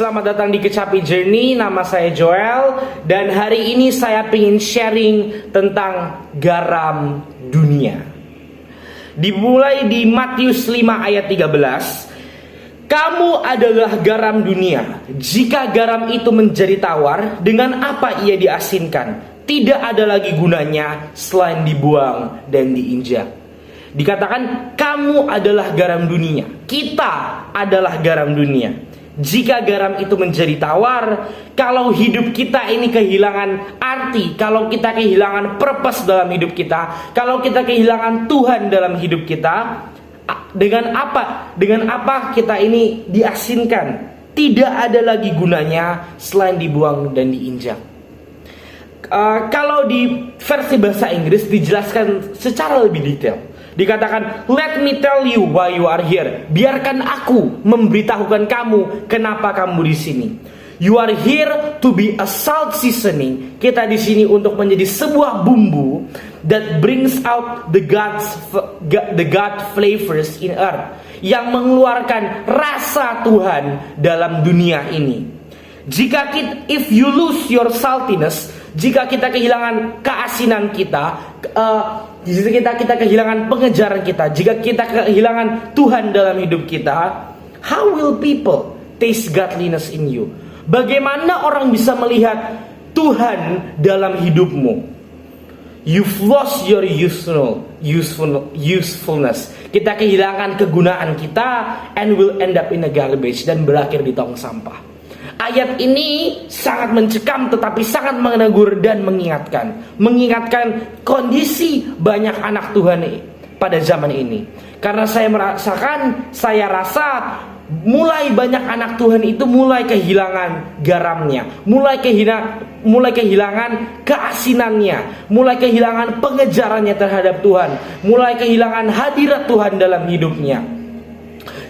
selamat datang di Kecapi Journey. Nama saya Joel dan hari ini saya ingin sharing tentang garam dunia. Dimulai di Matius 5 ayat 13. Kamu adalah garam dunia. Jika garam itu menjadi tawar, dengan apa ia diasinkan? Tidak ada lagi gunanya selain dibuang dan diinjak. Dikatakan kamu adalah garam dunia. Kita adalah garam dunia. Jika garam itu menjadi tawar, kalau hidup kita ini kehilangan arti, kalau kita kehilangan purpose dalam hidup kita, kalau kita kehilangan Tuhan dalam hidup kita, dengan apa kita ini diasinkan? Tidak ada lagi gunanya selain dibuang dan diinjak. Kalau di versi bahasa Inggris dijelaskan secara lebih detail. Dikatakan, let me tell you why you are here. Biarkan aku memberitahukan kamu kenapa kamu di sini. You are here to be a salt seasoning. Kita di sini untuk menjadi sebuah bumbu that brings out the God flavors in earth, yang mengeluarkan rasa Tuhan dalam dunia ini. If you lose your saltiness, jika kita kehilangan keasinan kita, jika kita kehilangan pengejaran kita, jika kita kehilangan Tuhan dalam hidup kita, how will people taste godliness in you? Bagaimana orang bisa melihat Tuhan dalam hidupmu? You've lost your usefulness. Kita kehilangan kegunaan kita, and will end up in a garbage, dan berakhir di tong sampah. Ayat ini sangat mencekam tetapi sangat menegur dan mengingatkan kondisi banyak anak Tuhan pada zaman ini. Karena saya rasa mulai banyak anak Tuhan itu mulai kehilangan garamnya, mulai kehilangan keasinannya, mulai kehilangan pengejarannya terhadap Tuhan, mulai kehilangan hadirat Tuhan dalam hidupnya.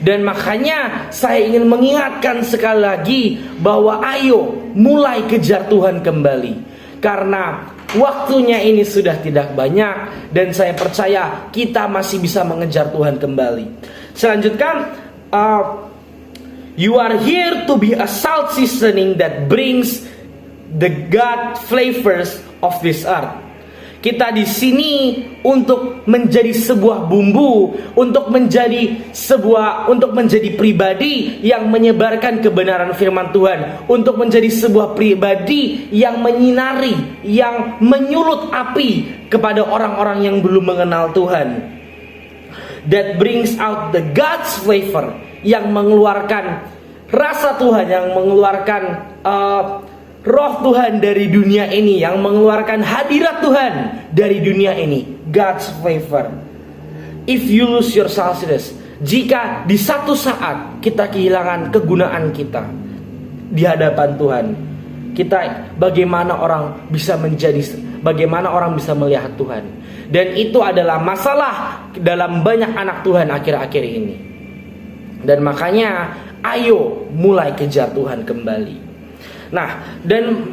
Dan makanya saya ingin mengingatkan sekali lagi bahwa ayo mulai kejar Tuhan kembali. Karena waktunya ini sudah tidak banyak, dan saya percaya kita masih bisa mengejar Tuhan kembali. Selanjutnya, you are here to be a salt seasoning that brings the God flavors of this earth. Kita di sini untuk menjadi sebuah bumbu, untuk menjadi pribadi yang menyebarkan kebenaran firman Tuhan, untuk menjadi sebuah pribadi yang menyinari, yang menyulut api kepada orang-orang yang belum mengenal Tuhan. That brings out the God's flavor, yang mengeluarkan rasa Tuhan, yang mengeluarkan roh Tuhan dari dunia ini, yang mengeluarkan hadirat Tuhan dari dunia ini. God's favor. If you lose your saltiness, jika di satu saat kita kehilangan kegunaan kita di hadapan Tuhan, bagaimana orang bisa melihat Tuhan? Dan itu adalah masalah dalam banyak anak Tuhan akhir-akhir ini. Dan makanya ayo mulai kejar Tuhan kembali. Nah, dan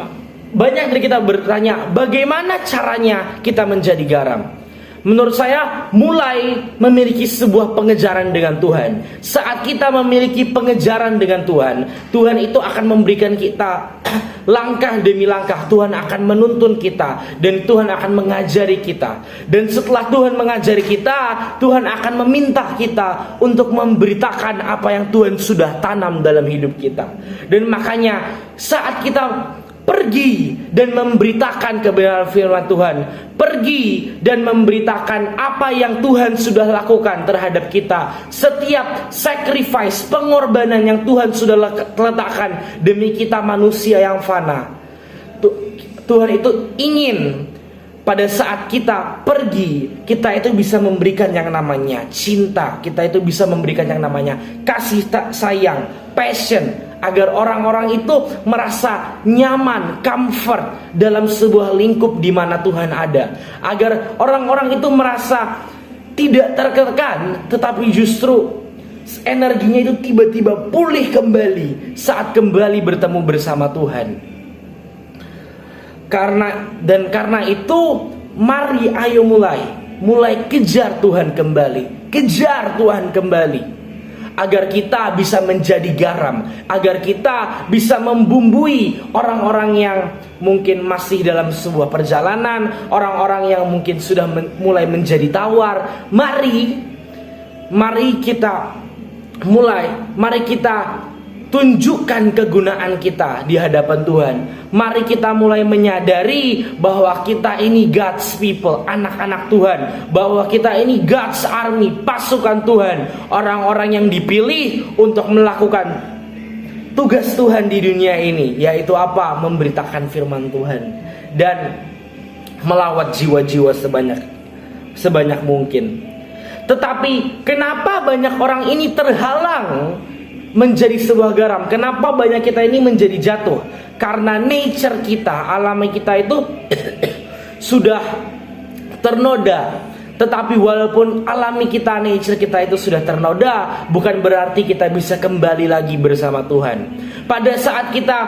banyak dari kita bertanya, bagaimana caranya kita menjadi garam? Menurut saya, mulai memiliki sebuah pengejaran dengan Tuhan. Saat kita memiliki pengejaran dengan Tuhan, Tuhan itu akan memberikan kita langkah demi langkah. Tuhan akan menuntun kita, dan Tuhan akan mengajari kita. Dan setelah Tuhan mengajari kita, Tuhan akan meminta kita untuk memberitakan apa yang Tuhan sudah tanam dalam hidup kita. Dan makanya saat kita pergi dan memberitakan kebenaran firman Tuhan, pergi dan memberitakan apa yang Tuhan sudah lakukan terhadap kita, setiap sacrifice, pengorbanan yang Tuhan sudah letakkan demi kita manusia yang fana. Tuhan itu ingin pada saat kita pergi, kita itu bisa memberikan yang namanya cinta, kita itu bisa memberikan yang namanya kasih sayang, passion, agar orang-orang itu merasa nyaman, comfort dalam sebuah lingkup di mana Tuhan ada. Agar orang-orang itu merasa tidak tertekan, tetapi justru energinya itu tiba-tiba pulih kembali saat kembali bertemu bersama Tuhan. Karena itu, mari ayo mulai kejar Tuhan kembali. Kejar Tuhan kembali. agar kita bisa menjadi garam, agar kita bisa membumbui orang-orang yang mungkin masih dalam sebuah perjalanan, orang-orang yang mungkin sudah mulai menjadi tawar. Mari kita tunjukkan kegunaan kita di hadapan Tuhan. Mari kita mulai menyadari bahwa kita ini God's people, anak-anak Tuhan, bahwa kita ini God's army, pasukan Tuhan, orang-orang yang dipilih untuk melakukan tugas Tuhan di dunia ini, yaitu apa? Memberitakan firman Tuhan dan melawat jiwa-jiwa sebanyak mungkin. Tetapi kenapa banyak orang ini terhalang menjadi sebuah garam? Kenapa banyak kita ini menjadi jatuh? Karena nature kita, alami kita itu sudah ternoda. Tetapi walaupun alami kita, nature kita itu sudah ternoda, bukan berarti kita bisa kembali lagi bersama Tuhan. Pada saat kita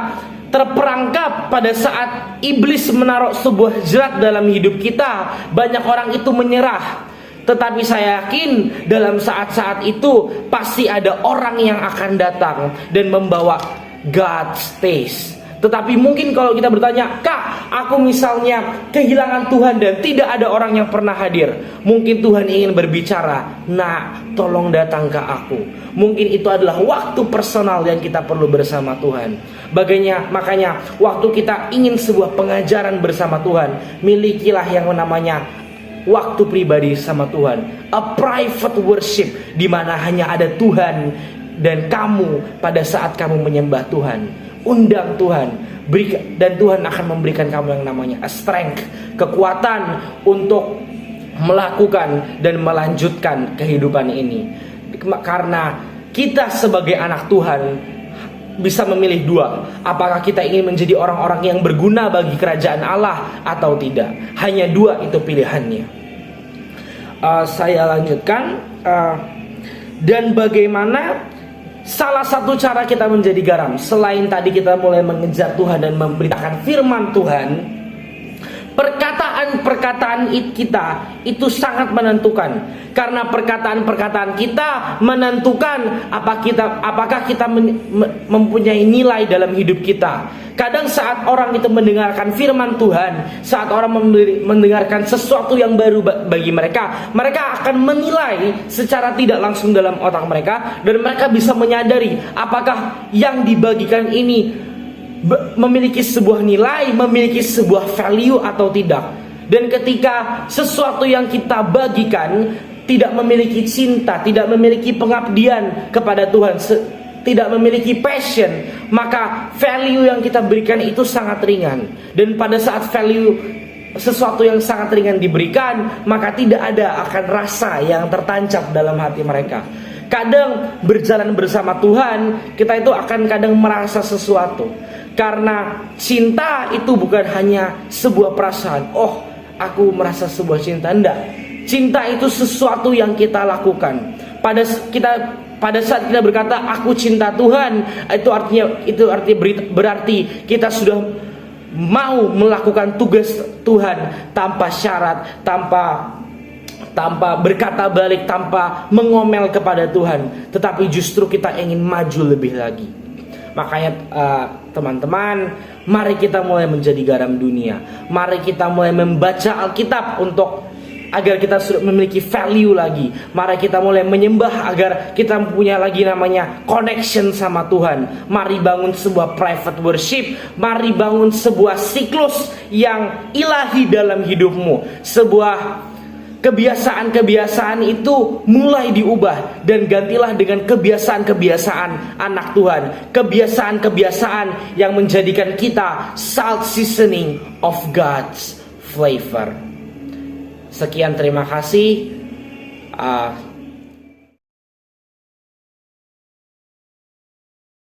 terperangkap, pada saat iblis menaruh sebuah jerat dalam hidup kita, banyak orang itu menyerah. Tetapi saya yakin dalam saat-saat itu pasti ada orang yang akan datang dan membawa God's taste. Tetapi mungkin kalau kita bertanya, Kak, aku misalnya kehilangan Tuhan dan tidak ada orang yang pernah hadir. Mungkin Tuhan ingin berbicara, Nak, tolong datang ke aku. Mungkin itu adalah waktu personal yang kita perlu bersama Tuhan. Makanya waktu kita ingin sebuah pengajaran bersama Tuhan, milikilah yang namanya waktu pribadi sama Tuhan, a private worship, di mana hanya ada Tuhan dan kamu pada saat kamu menyembah Tuhan. Undang Tuhan, dan Tuhan akan memberikan kamu yang namanya a strength, kekuatan untuk melakukan dan melanjutkan kehidupan ini. Karena kita sebagai anak Tuhan bisa memilih dua. Apakah kita ingin menjadi orang-orang yang berguna bagi kerajaan Allah atau tidak? Hanya dua itu pilihannya. Saya lanjutkan. Dan bagaimana salah satu cara kita menjadi garam, selain tadi kita mulai mengejar Tuhan dan memberitakan firman Tuhan, perkataan-perkataan kita itu sangat menentukan. Karena perkataan-perkataan kita menentukan apakah kita mempunyai nilai dalam hidup kita. Kadang saat orang itu mendengarkan firman Tuhan, saat orang mendengarkan sesuatu yang baru bagi mereka, mereka akan menilai secara tidak langsung dalam otak mereka, dan mereka bisa menyadari apakah yang dibagikan ini memiliki sebuah nilai, memiliki sebuah value atau tidak. Dan ketika sesuatu yang kita bagikan tidak memiliki cinta, tidak memiliki pengabdian kepada Tuhan, tidak memiliki passion, maka value yang kita berikan itu sangat ringan. Dan pada saat value sesuatu yang sangat ringan diberikan, maka tidak ada akan rasa yang tertancap dalam hati mereka. Kadang berjalan bersama Tuhan, kita itu akan kadang merasa sesuatu. Karena cinta itu bukan hanya sebuah perasaan, oh aku merasa sebuah cinta. Enggak, cinta itu sesuatu yang kita lakukan. Pada saat kita berkata aku cinta Tuhan, itu artinya berarti kita sudah mau melakukan tugas Tuhan tanpa syarat, tanpa berkata balik, tanpa mengomel kepada Tuhan, tetapi justru kita ingin maju lebih lagi. Makanya teman-teman, mari kita mulai menjadi garam dunia. Mari kita mulai membaca Alkitab agar kita sudah memiliki value lagi. Mari kita mulai menyembah agar kita punya lagi namanya connection sama Tuhan. Mari bangun sebuah private worship. Mari bangun sebuah siklus yang ilahi dalam hidupmu. Sebuah kebiasaan-kebiasaan itu mulai diubah dan gantilah dengan kebiasaan-kebiasaan anak Tuhan. Kebiasaan-kebiasaan yang menjadikan kita salt seasoning of God's flavor. Sekian, terima kasih.